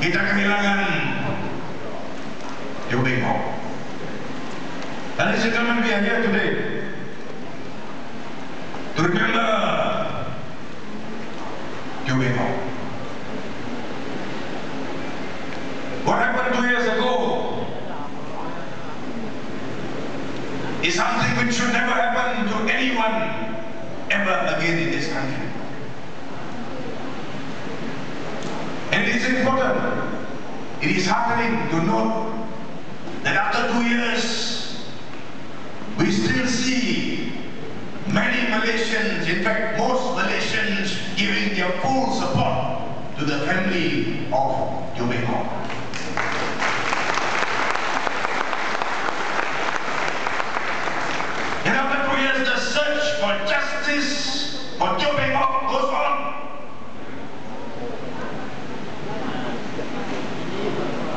kita kehilangan Gobind Singh. Ladies and gentlemen, we are here today to remember Gobind Singh. What happened 2 years ago is something which should never happen to anyone ever again in this country. And it is important, it is heartening to note that after 2 years, we still see many Malaysians, in fact most Malaysians, giving their full support to the family of Gobind Singh. And after 2 years, the search for justice for Gobind Singh goes on.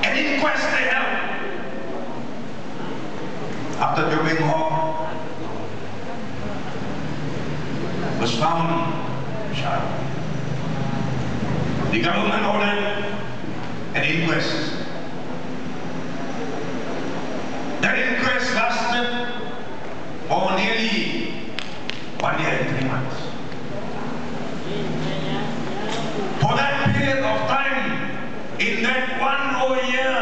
An inquest they held after Gobind Singh was found shot. The government ordered an inquest. That inquest lasted for nearly 1 year and 3 months. For that period of time, in that 1 whole year,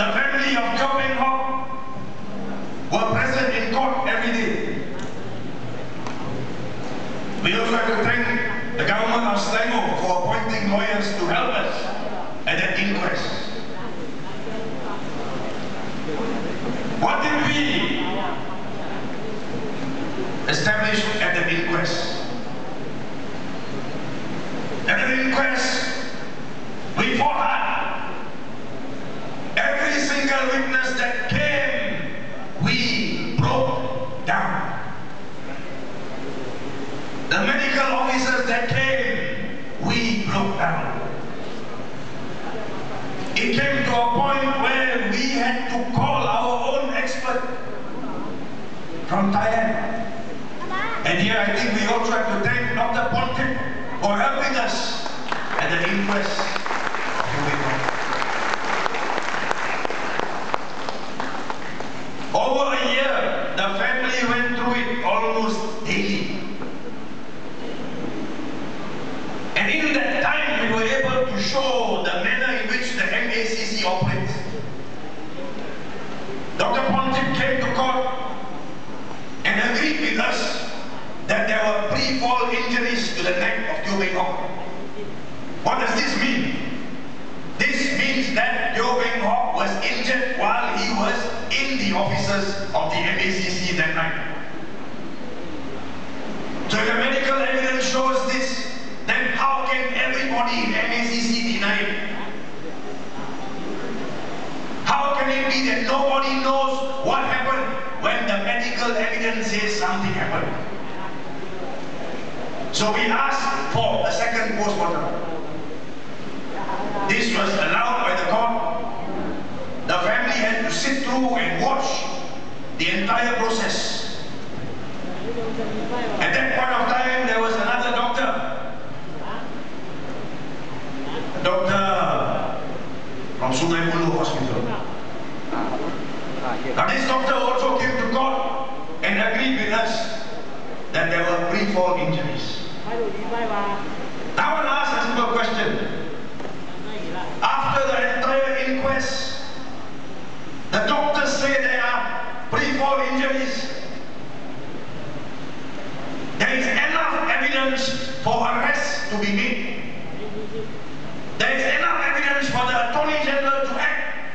the family of Gobind Singh were present in court every day. We also have to thank the government of Serdang for appointing lawyers to help us at that inquest. What did we establish at the inquest? At the inquest, we fought hard. Every single witness that came, we broke down. The medical officers that came, we broke down. It came to a point where we had to call our own expert from Thailand. And here I think we also have to thank Dr. Pontic for helping us at the inquest of Gobind Singh. Over a year, the family went through it almost daily. And in that time, we were able to show the manner in which the MACC operates. Dr. Pontic came to court and agreed with us that there were pre-fall injuries to the neck of Gobind Singh. What does this mean? This means that Gobind Singh was injured while he was in the offices of the MACC that night. So if the medical evidence shows this, then how can everybody in MACC deny it? How can it be that nobody knows what happened when the medical evidence says something happened? So we asked for a second postmortem. This was allowed by the court. The family had to sit through and watch the entire process. At that point of time, there was another doctor from Sungai Buloh Hospital. Now this doctor also came to court and agreed with us that there were pre-fall injuries. Now I want to ask a simple question. After the entire inquest, the doctors say there are pre-fall injuries. There is enough evidence for arrest to be made. There is enough evidence for the Attorney General to act.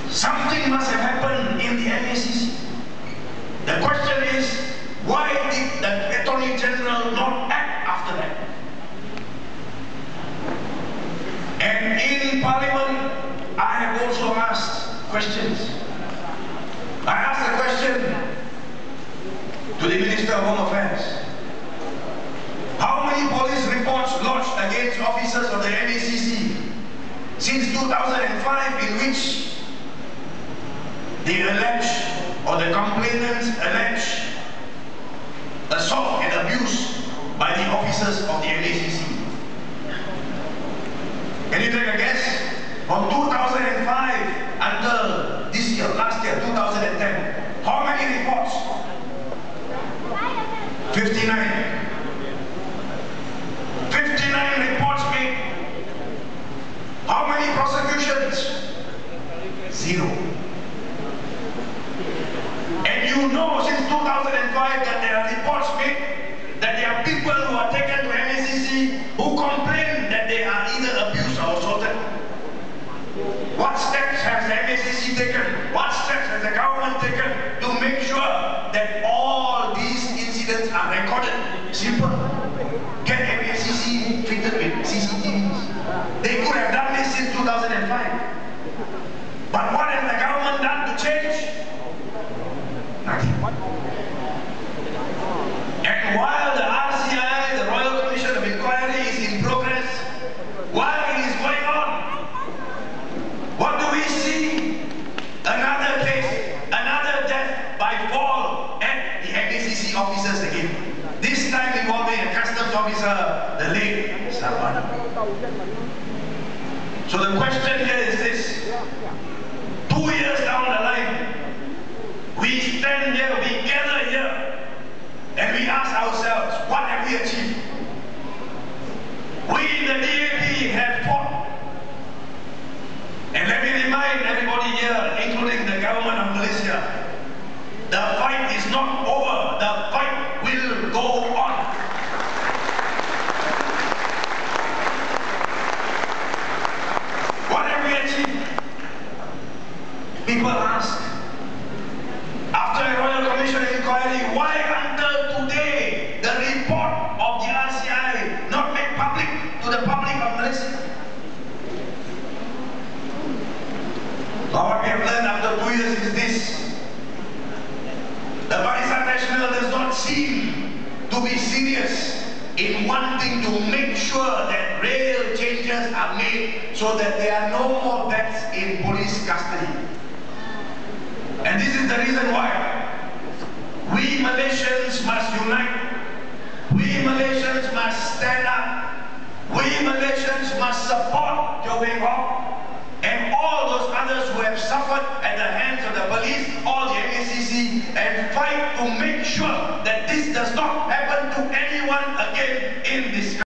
Something must have happened in the MACC. The question is, why did the Attorney General not act after that? And in Parliament, I have also asked questions. I asked a question to the Minister of Home Affairs. How many police reports lodged against officers of the MACC since 2005 in which they allege, or the complainants allege, assault and abuse by the officers of the MACC? 59. 59 reports made. How many prosecutions? 0. And you know since 2005 that there are reports made that there are people who are taken to MACC who complain that they are either abused or assaulted. What steps has the MACC taken? What steps has the government taken to make sure that all these incidents are recorded? Simple. Get MACC fitted with CCTVs. They could have done this since 2005. But what has the government done to change? Nothing. And while the RCI, the Royal Commission of Inquiry, is in progress, while it is going on, what do we see? Another case, another death by fall at the MACC officers again. This time involving a customs officer, the late Serdang. So the question here is this. 2 years down the line, we stand here, we gather here, and we ask ourselves, what have we achieved? We in the DAP have fought. And let me remind everybody here, including the government of Malaysia, the fight is not over. The fight will go on. What have we achieved? People ask, after a Royal Commission inquiry, why until today the report of the RCI not made public to the public of Malaysia? Now what we have learned after 2 years is this. The Barisan Nasional does not seem to be serious in wanting to make sure that real changes are made so that there are no more deaths in police custody. And this is the reason why we Malaysians must unite. We Malaysians must stand up. We Malaysians must support Gobind and all those others who have suffered at the hands of the police, all the MACC, and fight to make sure that this does not happen to anyone again in this country.